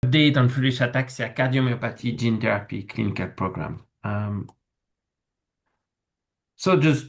Update on Friedreich Ataxia cardiomyopathy gene therapy clinical program. So just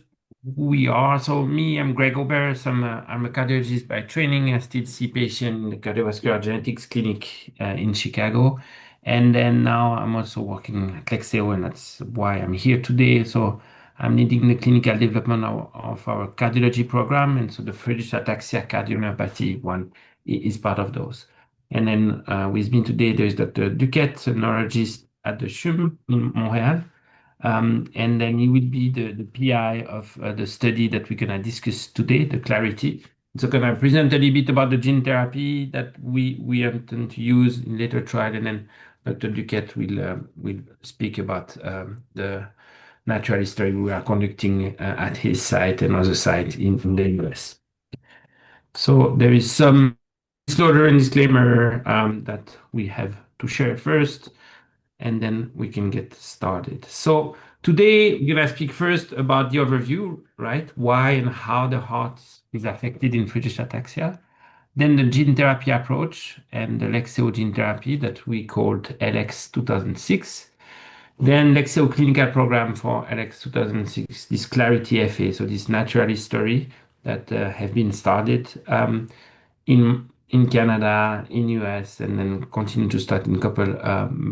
who we are. So me, I'm Greg Aubert. I'm a cardiologist by training. I still see patients in the cardiovascular genetics clinic in Chicago. And then now I'm also working at Lexeo, and that's why I'm here today. So I'm leading the clinical development of our cardiology program. And so the Friedreich Ataxia cardiomyopathy one is part of those. And then with me today, there's Dr. Duquette, a neurologist at the CHUM in Montreal. And then he will be the PI of the study that we're going to discuss today, the Clarity. So going to present a little bit about the gene therapy that we intend to use in later trial, and then Dr. Duquette will speak about the natural history we are conducting at his site and other site in the US. So there is some disclosure and disclaimer that we have to share first, and then we can get started. So today we're gonna speak first about the overview, right? Why and how the heart is affected in Friedreich ataxia. Then the gene therapy approach and the Lexeo gene therapy that we called LX 2006. Then Lexeo clinical program for LX 2006, this Clarity FA, so this natural history that have been started in Canada, in US, and then continue to start in couple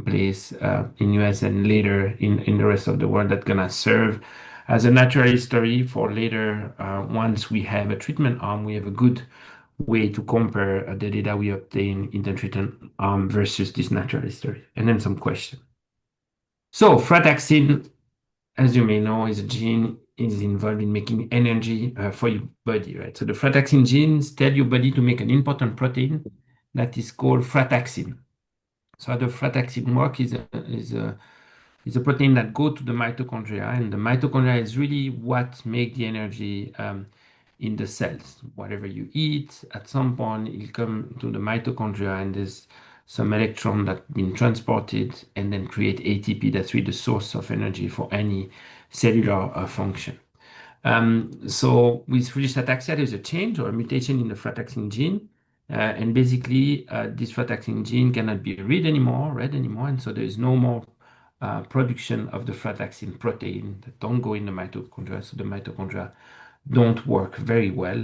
place in US and later in the rest of the world that gonna serve as a natural history for later. Once we have a treatment arm, we have a good way to compare the data we obtain in the treatment arm versus this natural history, and then some questions. So frataxin, as you may know, is a gene is involved in making energy for your body, right? So the frataxin genes tell your body to make an important protein that is called frataxin. So how the frataxin work is a protein that go to the mitochondria, and the mitochondria is really what make the energy in the cells. Whatever you eat, at some point, it'll come to the mitochondria, and there's some electron that been transported and then create ATP. That's really the source of energy for any cellular function. So with Friedreich ataxia, there's a change or a mutation in the frataxin gene. And basically, this frataxin gene cannot be read anymore, and so there is no more production of the frataxin protein that don't go in the mitochondria. So the mitochondria don't work very well.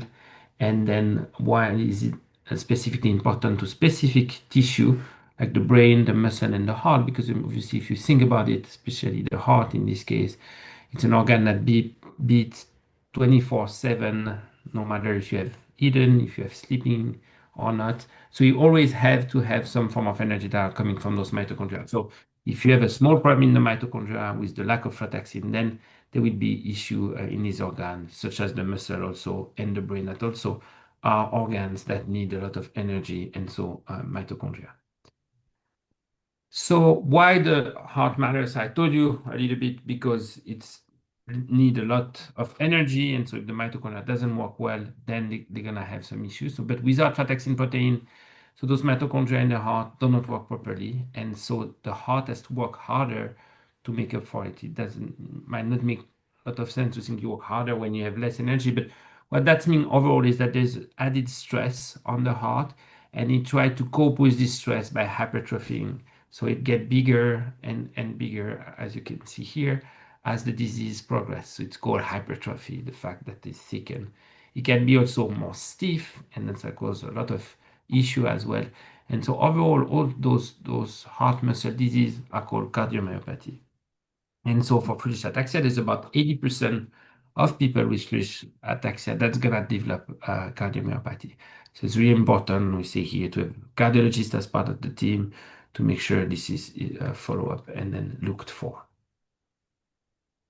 And then why is it specifically important to specific tissue like the brain, the muscle, and the heart? Because obviously, if you think about it, especially the heart in this case, it's an organ that beats 24/7, no matter if you have eaten, if you have sleeping or not. So you always have to have some form of energy that are coming from those mitochondria. So if you have a small problem in the mitochondria with the lack of frataxin, then there will be issue in these organs, such as the muscle also and the brain that also are organs that need a lot of energy, and so mitochondria. So why the heart matters? I told you a little bit because it's need a lot of energy, and so if the mitochondria doesn't work well, then they're gonna have some issues. So, but without frataxin protein, so those mitochondria in the heart do not work properly, and so the heart has to work harder to make up for it. It doesn't might not make a lot of sense to think you work harder when you have less energy, but what that means overall is that there's added stress on the heart, and it tries to cope with this stress by hypertrophying. So it gets bigger and bigger, as you can see here, as the disease progresses. So it's called hypertrophy, the fact that it's thickened. It can be also more stiff, and that causes a lot of issue as well. And so overall, all those heart muscle diseases are called cardiomyopathy. And so for Friedreich ataxia, there's about 80% of people with Friedreich ataxia that's gonna develop cardiomyopathy. So it's really important, we say here, to have cardiologist as part of the team to make sure this is follow up and then looked for.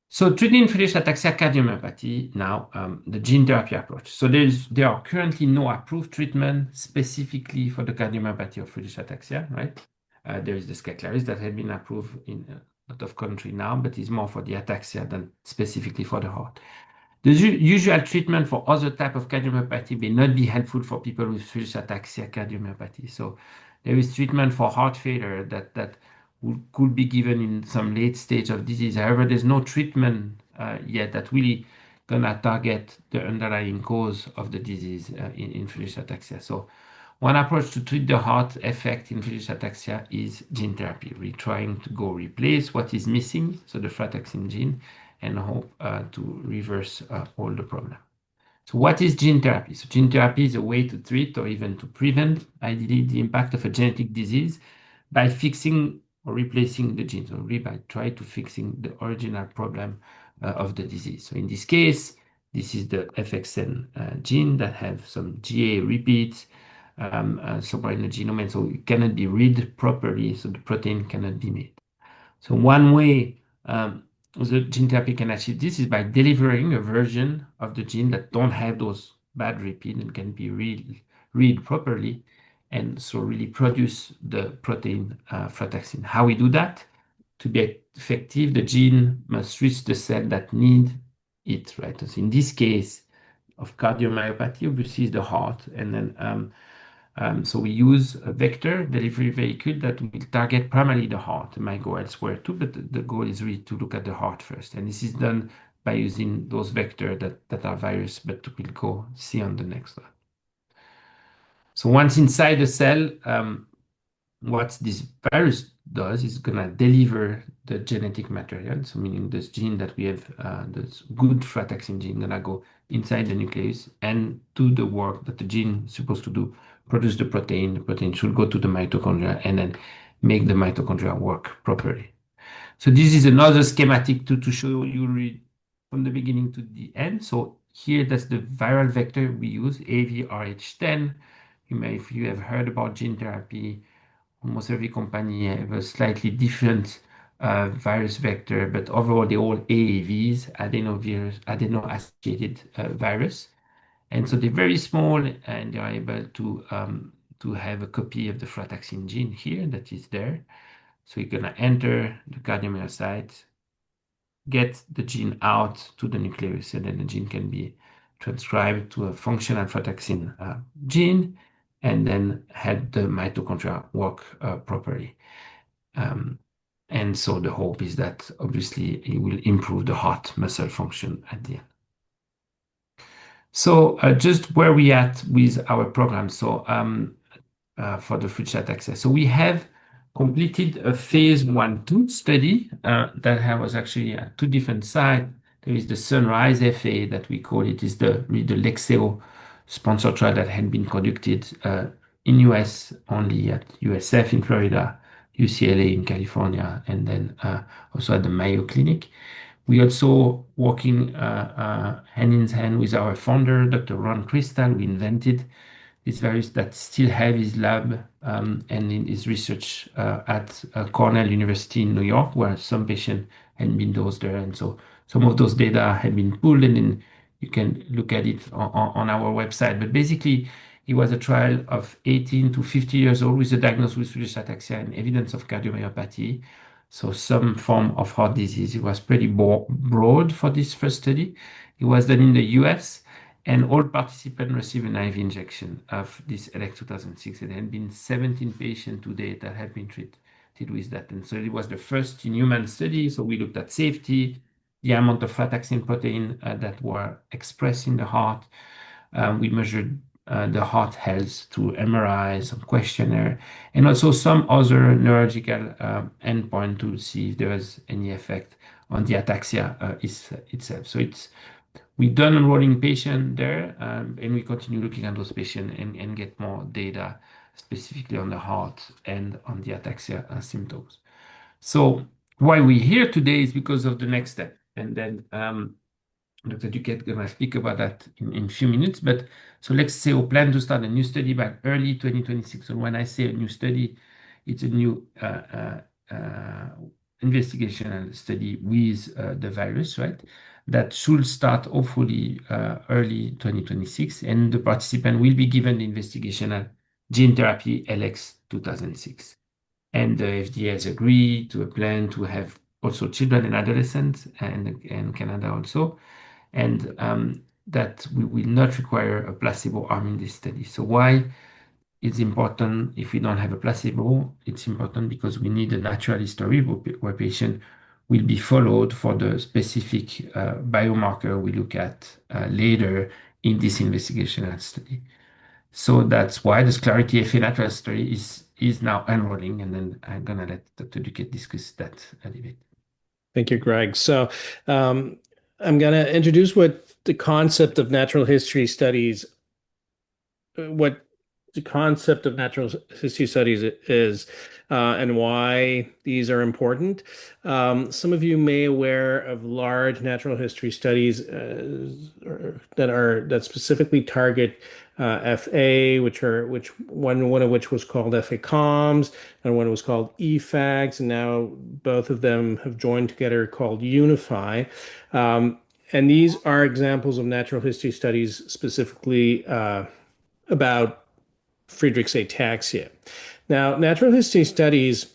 So treating Friedreich ataxia cardiomyopathy now, the gene therapy approach. So there are currently no approved treatment specifically for the cardiomyopathy of Friedreich ataxia, right? There is the Skyclarys that have been approved in a lot of countries now, but it's more for the ataxia than specifically for the heart. The usual treatment for other type of cardiomyopathy may not be helpful for people with Friedreich ataxia cardiomyopathy. So there is treatment for heart failure that could be given in some late stage of disease. However, there's no treatment yet that really gonna target the underlying cause of the disease in Friedreich ataxia. So One approach to treat the heart effect in Friedreich ataxia is gene therapy. We're trying to go replace what is missing, so the frataxin gene, and hope to reverse all the problem. So what is gene therapy? So gene therapy is a way to treat or even to prevent, ideally, the impact of a genetic disease by fixing or replacing the genes, or really by trying to fixing the original problem of the disease. So in this case, this is the FXN gene that have some GA repeats somewhere in the genome, and so it cannot be read properly, so the protein cannot be made. So one way the gene therapy can achieve this is by delivering a version of the gene that don't have those bad repeats and can be read properly, and so really produce the protein frataxin. How we do that? To be effective, the gene must reach the cell that need it, right? So in this case of cardiomyopathy, obviously is the heart, and then so we use a vector delivery vehicle that will target primarily the heart. It might go elsewhere too, but the goal is really to look at the heart first. And this is done by using those vectors that are virus, but we'll go see on the next slide. So once inside the cell, what this virus does is going to deliver the genetic material. So meaning this gene that we have, this good frataxin gene, going to go inside the nucleus and do the work that the gene is supposed to do, produce the protein. The protein should go to the mitochondria and then make the mitochondria work properly. So this is another schematic to show you from the beginning to the end. So here, that's the viral vector we use, AVRH10. If you have heard about gene therapy, almost every company have a slightly different virus vector, but overall they're all AAVs, adeno-associated virus. And so they're very small, and they're able to have a copy of the frataxin gene here that is there. So you're gonna enter the cardiomyocyte, get the gene out to the nucleus, and then the gene can be transcribed to a functional frataxin gene, and then have the mitochondria work properly. And so the hope is that obviously it will improve the heart muscle function at the end. So just where we at with our program. So for the Friedreich ataxia. So we have completed a phase 1/2 study that was actually at two different sites. There is the Sunrise FA that we call it, is the Lexeo sponsored trial that had been conducted in US only at USF in Florida, UCLA in California, and then also at the Mayo Clinic. We also working hand in hand with our founder, Dr. Ron Crystal. We invented this virus that still have his lab and in his research at Cornell University in New York, where some patients had been dosed there. And so some of those data had been pulled, and then you can look at it on our website. But basically, it was a trial of 18 to 50 years old with a diagnosis with Friedreich ataxia and evidence of cardiomyopathy. So some form of heart disease. It was pretty broad for this first study. It was done in the US, and all participants received an IV injection of this LX2006. There had been 17 patients to date that had been treated with that. And so it was the first in human study. So we looked at safety, the amount of frataxin protein that were expressed in the heart. We measured the heart health through MRI, some questionnaire, and also some other neurological endpoint to see if there was any effect on the ataxia itself. So we done enrolling patient there, and we continue looking at those patients and get more data specifically on the heart and on the ataxia symptoms. So why we're here today is because of the next step, and then Dr. Duquette is going to speak about that in a few minutes. But so Lexeo plan to start a new study by early 2026. So when I say a new study, it's a new investigational study with the virus, right? That should start hopefully early 2026. And the participant will be given the investigational gene therapy LX2006. And the FDA has agreed to a plan to have also children and adolescents and Canada also. And that we will not require a placebo arm in this study. So why it's important if we don't have a placebo? It's important because we need a natural history where patient will be followed for the specific biomarker we look at later in this investigational study. So that's why this Clarity FA natural history is now enrolling, and then I'm gonna let Dr. Duquette discuss that a little bit. Thank you, Greg. Um, I'm going to introduce what the concept of natural history studies, what the concept of natural history studies is, and why these are important. Some of you may aware of large natural history studies that specifically target FA, which one of which was called FA COMS, and one was called EFAGs, and now both of them have joined together called Unify. Um, and these are examples of natural history studies specifically about Friedreich's ataxia. Now, natural history studies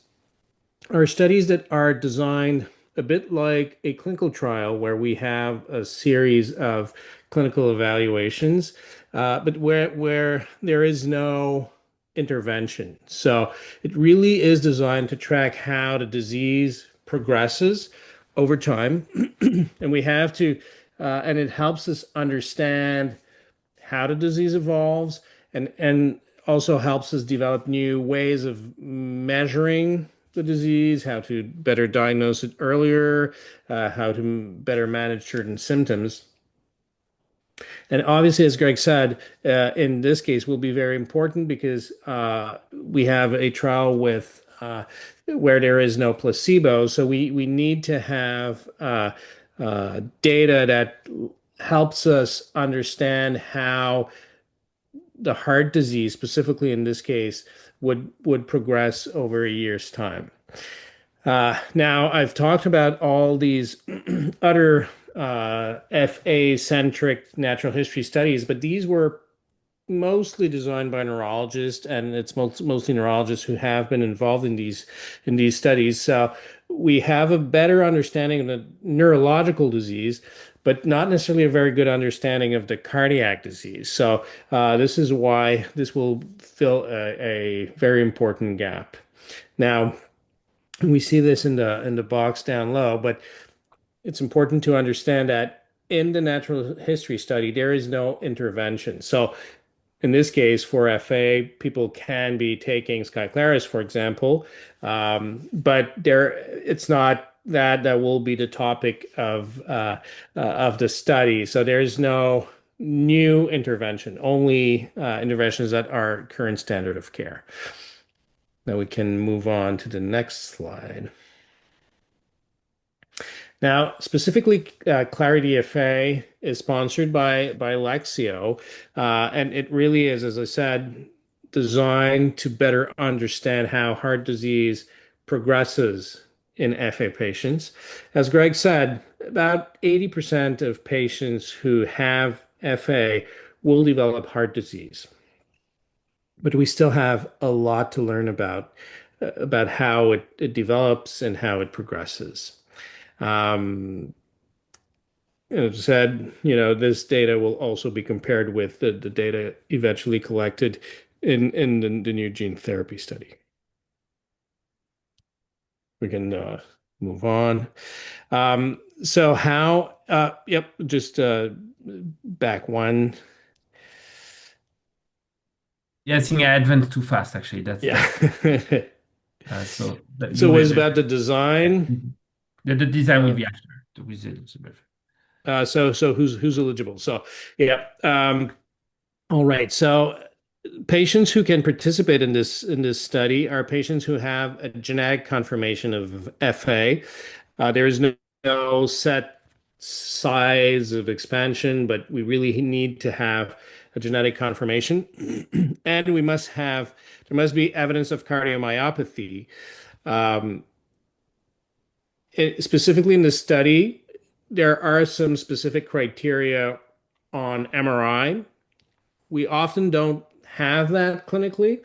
are studies that are designed a bit like a clinical trial where we have a series of clinical evaluations, but where there is no intervention. So it really is designed to track how the disease progresses over time, and we have to, and it helps us understand how the disease evolves and also helps us develop new ways of measuring the disease, how to better diagnose it earlier, how to better manage certain symptoms. And obviously, as Greg said, in this case will be very important because we have a trial with where there is no placebo. So we need to have data that helps us understand how the heart disease, specifically in this case, would progress over a year's time. Now, I've talked about all these other FA-centric natural history studies, but these were mostly designed by neurologists, and it's mostly neurologists who have been involved in these studies. So we have a better understanding of the neurological disease, but not necessarily a very good understanding of the cardiac disease. So this is why this will fill a very important gap. Now, we see this in the box down low, but it's important to understand that in the natural history study, there is no intervention. So in this case, for FA, people can be taking Skyclarys, for example, but it's not that will be the topic of the study. So there's no new intervention, only interventions that are current standard of care. Now we can move on to the next slide. Now, specifically, Clarity FA is sponsored by Lexeo, and it really is, as I said, designed to better understand how heart disease progresses in FA patients. As Greg said, about 80% of patients who have FA will develop heart disease, but we still have a lot to learn about how it develops and how it progresses. Um, It said, this data will also be compared with the data eventually collected in the new gene therapy study. We can move on. So how, yep, just back one. Yeah, I think I advanced too fast. Actually, Yeah. that's so that So you it will was about the yeah. design. The design will Uh, be after the results. so who's eligible? So yeah. All right. So patients who can participate in this study are patients who have a genetic confirmation of FA. There is no set size of expansion, but we really need to have a genetic confirmation, and there must be evidence of cardiomyopathy. Um, Specifically in this study, there are some specific criteria on MRI. We often don't have that clinically,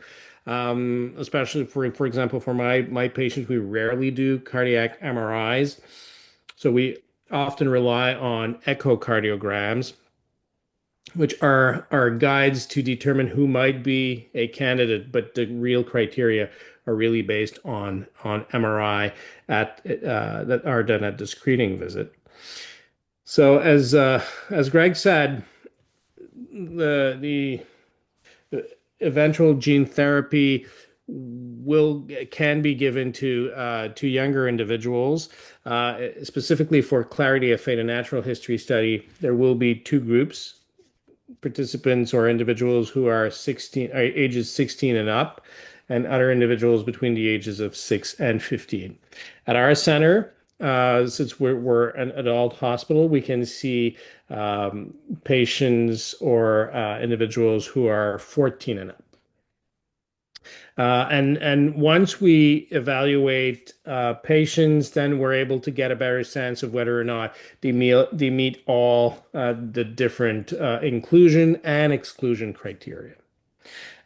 especially for example, for my patients, we rarely do cardiac MRIs. So we often rely on echocardiograms, which are guides to determine who might be a candidate, but the real criteria are really based on MRI that are done at the screening visit. So as Greg said, the eventual gene therapy will can be given to younger individuals. Specifically for Clarity of Fate, a natural history study, there will be two groups: participants or individuals who are 16, ages 16 and up, and other individuals between the ages of 6 and 15. At our center, since we're an adult hospital, we can see patients or individuals who are 14 and up. And once we evaluate patients, then we're able to get a better sense of whether or not they meet all the different inclusion and exclusion criteria.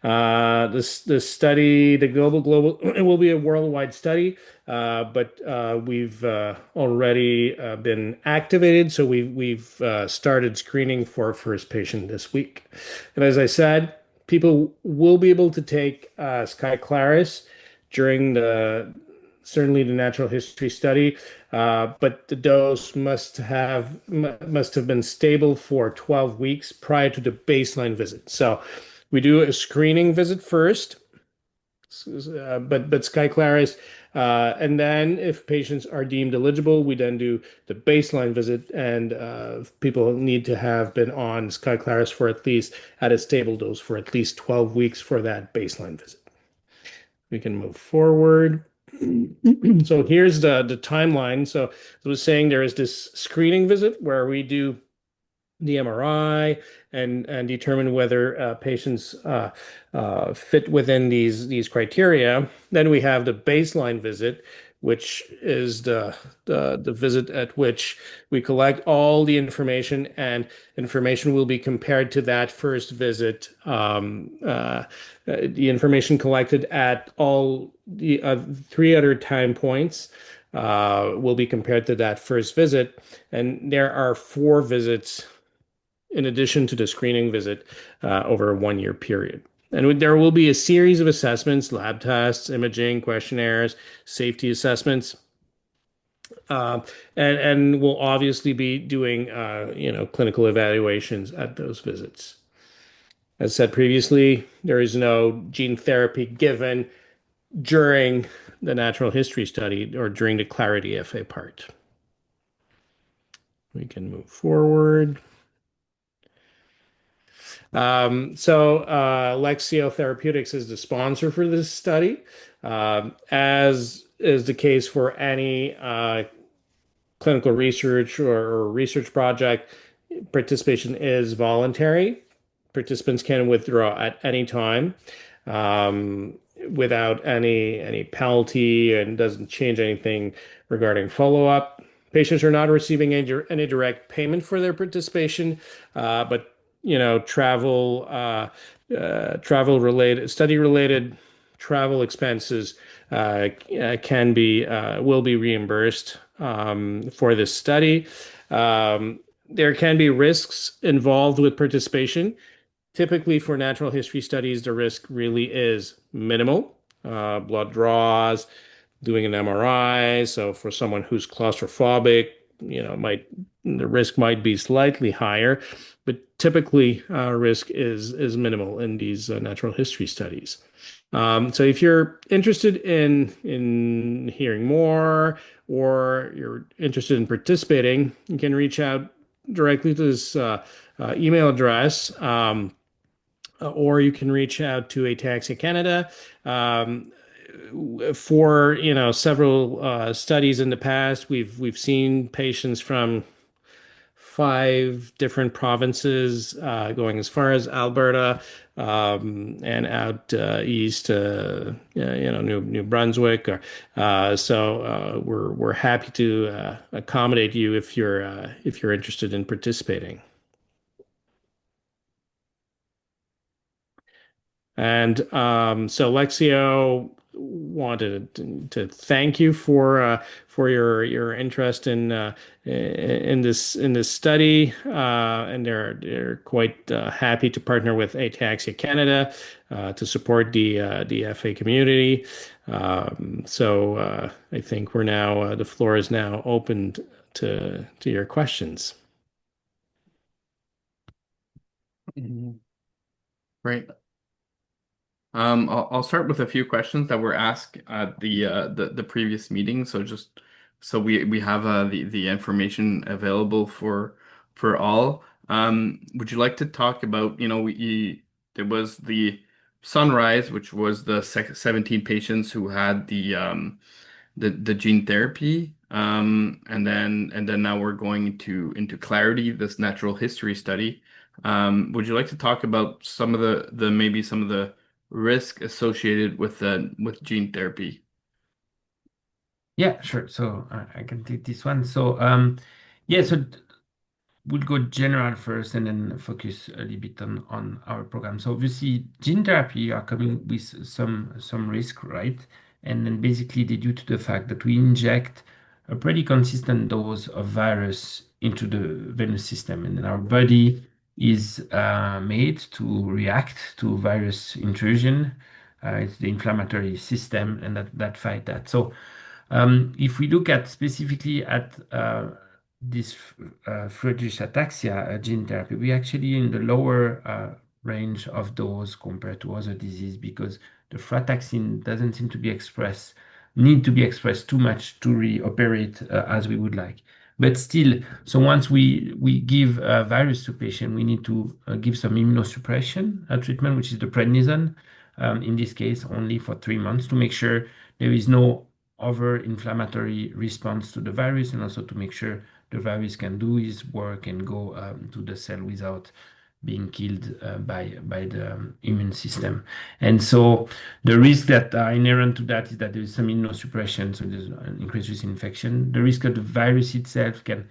This study, the global, it will be a worldwide study, but we've already been activated, so we've started screening for first patient this week. And as I said, people will be able to take Skyclaris during the certainly the natural history study, but the dose must have been stable for 12 weeks prior to the baseline visit. So we do a screening visit first, but Skyclaris, and then if patients are deemed eligible, we then do the baseline visit, and people need to have been on Skyclaris for at least at a stable dose for at least 12 weeks for that baseline visit. We can move forward. So here's the timeline. So as I was saying, there is this screening visit where we do the MRI and determine whether patients fit within these criteria. Then we have the baseline visit, which is the visit at which we collect all the information, and information will be compared to that first visit. The information collected at all the three other time points will be compared to that first visit, and there are four visits in addition to the screening visit over a 1 year period. And there will be a series of assessments, lab tests, imaging, questionnaires, safety assessments. Uh, and we'll obviously be doing, clinical evaluations at those visits. As said previously, there is no gene therapy given during the natural history study or during the Clarity FA part. We can move forward. Lexeo Therapeutics is the sponsor for this study. As is the case for any clinical research or research project, participation is voluntary. Participants can withdraw at any time without any penalty, and doesn't change anything regarding follow-up. Patients are not receiving any direct payment for their participation, but travel related, study related travel expenses will be reimbursed for this study. There can be risks involved with participation. Typically, for natural history studies, the risk really is minimal. Blood draws, doing an MRI. So for someone who's claustrophobic, the risk might be slightly higher, but typically risk is minimal in these natural history studies. So if you're interested in hearing more, or you're interested in participating, you can reach out directly to this email address. Or you can reach out to Ataxia Canada. For several studies in the past, we've seen patients from 5 different provinces, going as far as Alberta, and out east, New Brunswick. So we're happy to accommodate you if you're interested in participating. And so Lexeo wanted to thank you for your interest in this study, and they're quite happy to partner with Ataxia Canada to support the FA community. I think we're now the floor is now open to your questions. Mhm. Great. I'll start with a few questions that were asked at the previous meeting. So just so we have the information available for all. Would you like to talk about, there was the sunrise, which was the 17 patients who had the gene therapy. And then now we're going into Clarity, this natural history study. Would you like to talk about some of the maybe some of the risk associated with gene therapy? Yeah, sure. So I can take this one. So yeah, so we'll go general first and then focus a little bit on our program. So obviously, gene therapy are coming with some risk, right? And then basically they due to the fact that we inject a pretty consistent dose of virus into the venous system, and then our body is made to react to virus intrusion. It's the inflammatory system, and that fight that. So if we look at specifically at this Friedreich ataxia gene therapy, we actually in the lower range of dose compared to other disease because the frataxin doesn't seem to be expressed, need to be expressed too much to reoperate as we would like. But still, so once we give a virus to patient, we need to give some immunosuppression treatment, which is the prednisone, in this case, only for 3 months to make sure there is no over inflammatory response to the virus and also to make sure the virus can do its work and go to the cell without being killed by the immune system. And so the risk that are inherent to that is that there is some immunosuppression, so there's an increased risk of infection. The risk of the virus itself can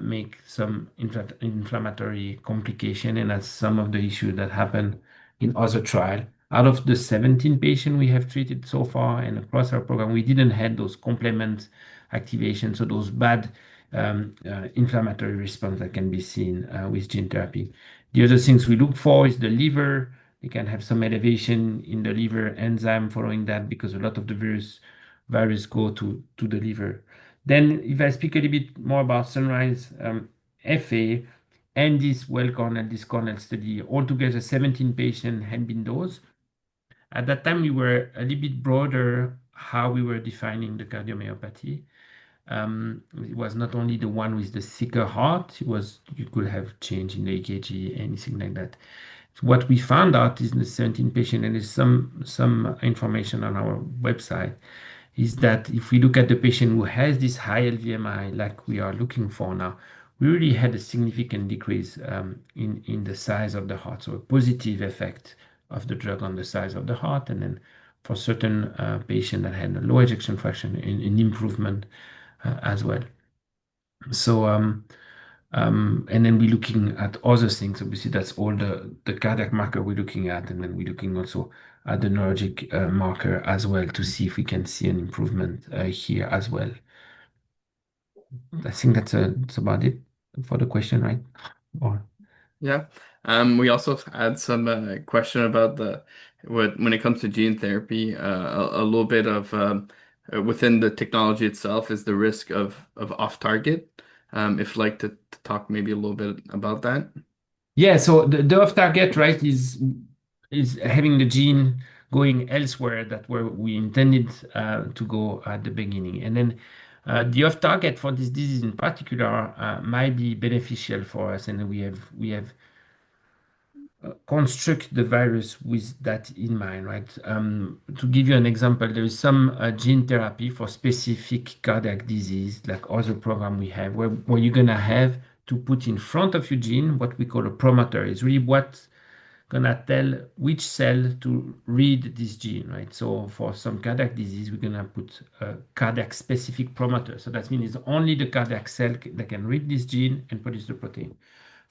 make some inflammatory complication, and that's some of the issues that happen in other trial. Out of the 17 patients we have treated so far and across our program, we didn't have those complement activation, so those bad inflammatory response that can be seen with gene therapy. The other things we look for is the liver. You can have some elevation in the liver enzyme following that because a lot of the virus go to the liver. Then, if I speak a little bit more about Sunrise FA and this this Cornell study, altogether 17 patients had been dosed. At that time, we were a little bit broader how we were defining the cardiomyopathy. It was not only the one with the thicker heart, it was you could have change in the EKG, anything like that. So what we found out is in the 17 patient, and there's some information on our website, is that if we look at the patient who has this high LVMI, like we are looking for now, we really had a significant decrease in the size of the heart, so a positive effect of the drug on the size of the heart, and then for certain patient that had a low ejection fraction, an improvement as well. So and then we're looking at other things. Obviously, that's all the cardiac marker we're looking at, and then we're looking also at the neurologic marker as well to see if we can see an improvement here as well. I think that's about it for the question, right? Or Yeah. We also had some question about the when it comes to gene therapy, a little bit of within the technology itself is the risk of off target. If you'd like to talk maybe a little bit about that. yeah, so the off target, right, is having the gene going elsewhere that where we intended to go at the beginning. And then the off target for this disease in particular might be beneficial for us. And we have construct the virus with that in mind, right? To give you an example, there is some gene therapy for specific cardiac disease, like other program we have, where you're gonna have to put in front of your gene what we call a promoter. Is really what gonna tell which cell to read this gene, right? So for some cardiac disease, we're gonna put a cardiac specific promoter. So that means it's only the cardiac cell that can read this gene and produce the protein.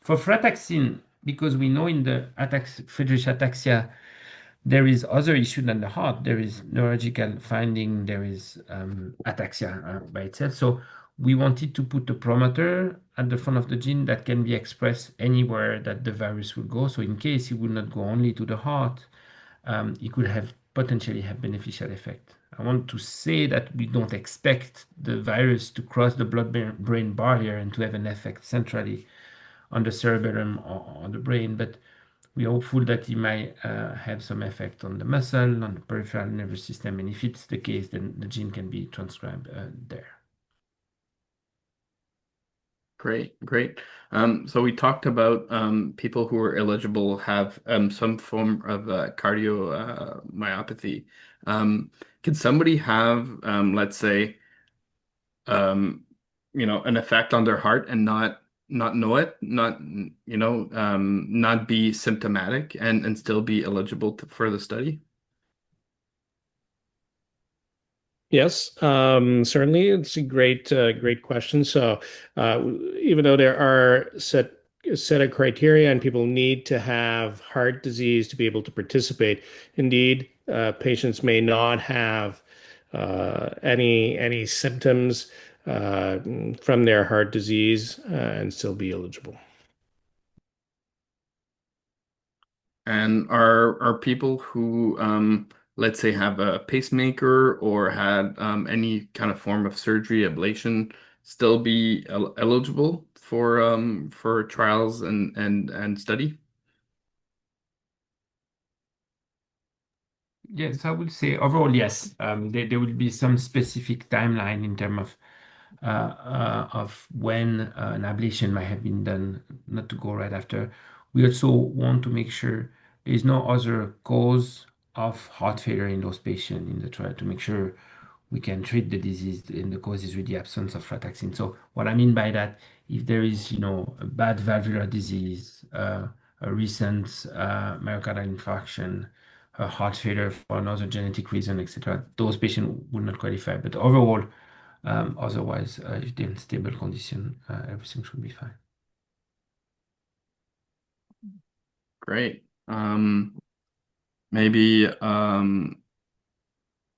For frataxin, because we know in the Friedreich ataxia, there is other issue than the heart. There is neurological finding, there is ataxia by itself. So we wanted to put a promoter at the front of the gene that can be expressed anywhere that the virus will go. So in case it will not go only to the heart, it could have potentially have beneficial effect. I want to say that we don't expect the virus to cross the blood-brain barrier and to have an effect centrally on the cerebellum or on the brain, but we're hopeful that it might have some effect on the muscle, on the peripheral nervous system, and if it's the case, then the gene can be transcribed there. Great, great. So we talked about people who are eligible have some form of cardiomyopathy. Can somebody have, let's say, um, an effect on their heart and not know it, not be symptomatic and still be eligible for the study? Yes, certainly. It's a great question. So, uh, even though there are set of criteria and people need to have heart disease to be able to participate, indeed, patients may not have any symptoms uh, from their heart disease and still be eligible. And are people who, let's say, have a pacemaker or had any kind of form of surgery, ablation, still be eligible for trials and study? Yes, I would say overall, yes. There will be some specific timeline in terms of when an ablation might have been done, not to go right after. We also want to make sure there is no other cause of heart failure in those patients in the trial to make sure we can treat the disease and the cause is really absence of frataxin. So what I mean by that, if there is, a bad valvular disease, a recent myocardial infarction, a heart failure for another genetic reason, etc., those patients will not qualify. But overall, otherwise, if they're in stable condition, everything should be fine. Great. Maybe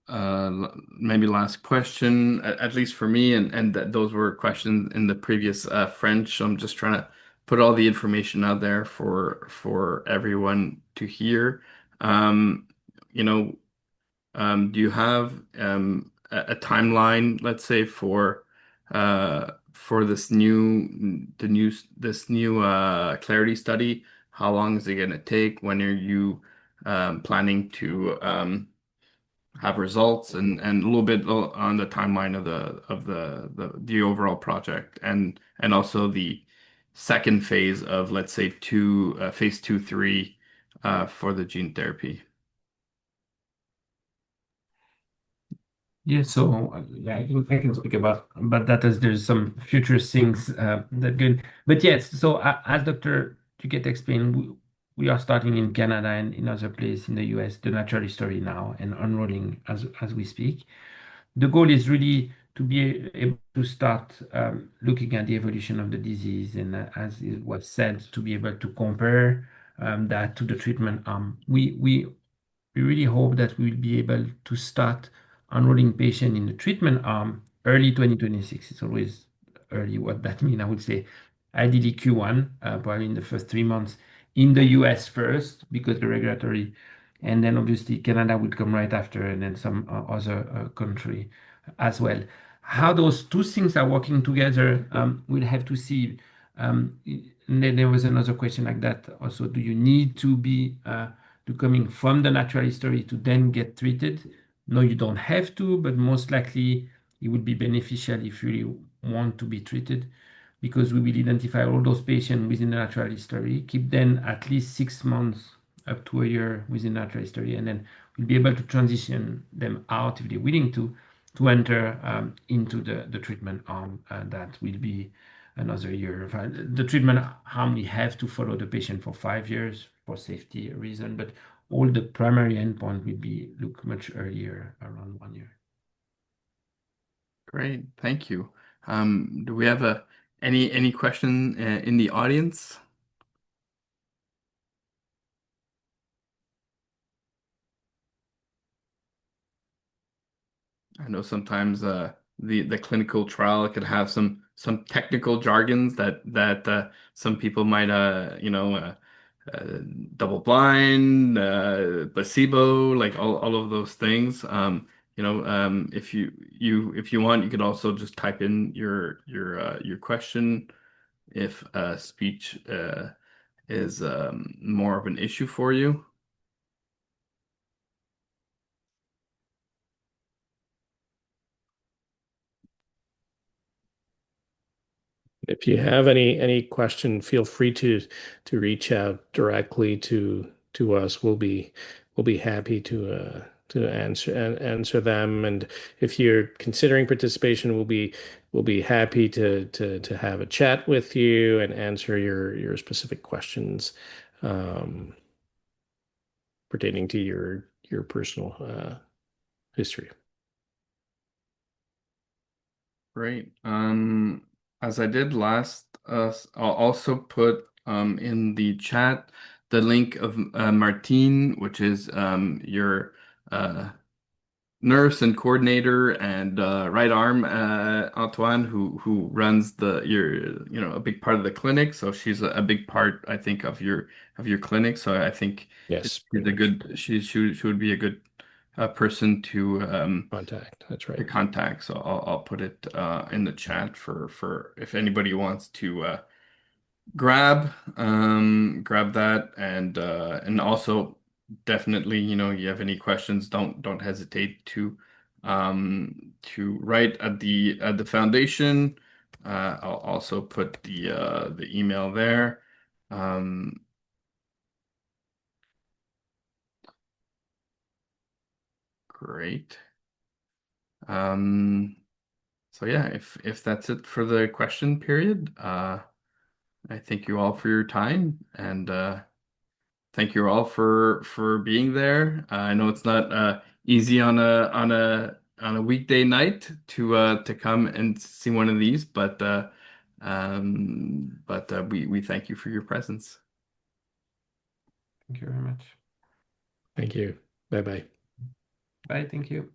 maybe last question, at least for me, and those were questions in the previous French. So I'm just trying to put all the information out there for everyone to hear. Um, you know, do you have a timeline, let's say, for this new clarity study? How long is it going to take? When are you planning to have results and a little bit on the timeline of the overall project and also the second phase of, let's say, phase 2, 3 for the gene therapy. Yeah, so yeah, I can speak about that as there's some future things that good. But yes, so as Dr. Duquette explained, we are starting in Canada and in other places in the US, the natural history now and enrolling as we speak. The goal is really to be able to start looking at the evolution of the disease and as it was said, to be able to compare that to the treatment arm. We really hope that we will be able to start enrolling patients in the treatment arm early 2026. It's always early what that means. I would say ideally Q1, probably in the first 3 months in the US first, because the regulatory, and then obviously Canada will come right after, and then some other country as well. How those two things are working together, we'll have to see. And then there was another question like that also. Do you need to be to coming from the natural history to then get treated? No, you don't have to, but most likely it would be beneficial if you really want to be treated because we will identify all those patients within the natural history, keep them at least 6 months up to a year within natural history, and then we'll be able to transition them out if they're willing to enter into the treatment arm. That will be another year. The treatment arm, we have to follow the patient for 5 years for safety reason, but all the primary endpoint will be look much earlier, around 1 year. Great, thank you. Do we have any question in the audience? I know sometimes the clinical trial could have some technical jargons that some people might uh, double blind, placebo, like all of those things. If you want, you could also just type in your question if speech is more of an issue for you. If you have any question, feel free to reach out directly to us. We'll be happy to answer them. And if you're considering participation, we'll be happy to have a chat with you and answer your specific questions um, pertaining to your personal history. Great. As I did last, I'll also put in the chat the link of Martine, which is your uh, nurse and coordinator and right arm, Antoine, who runs a big part of the clinic. So she's a big part, I think, of your clinic. So I think Yes, she's pretty a much. good she would be a good person Contact. That's to right. contact. So I'll put it in the chat for if anybody wants to grab that and also definitely, you have any questions, don't hesitate to write at the foundation. I'll also put the email there. Um, Great. Um, so yeah, if that's it for the question period, I thank you all for your time and thank you all for being there. I know it's not easy on a weekday night to come and see one of these, but we thank you for your presence. Thank you very much. Thank you. Bye bye. Bye. Thank you.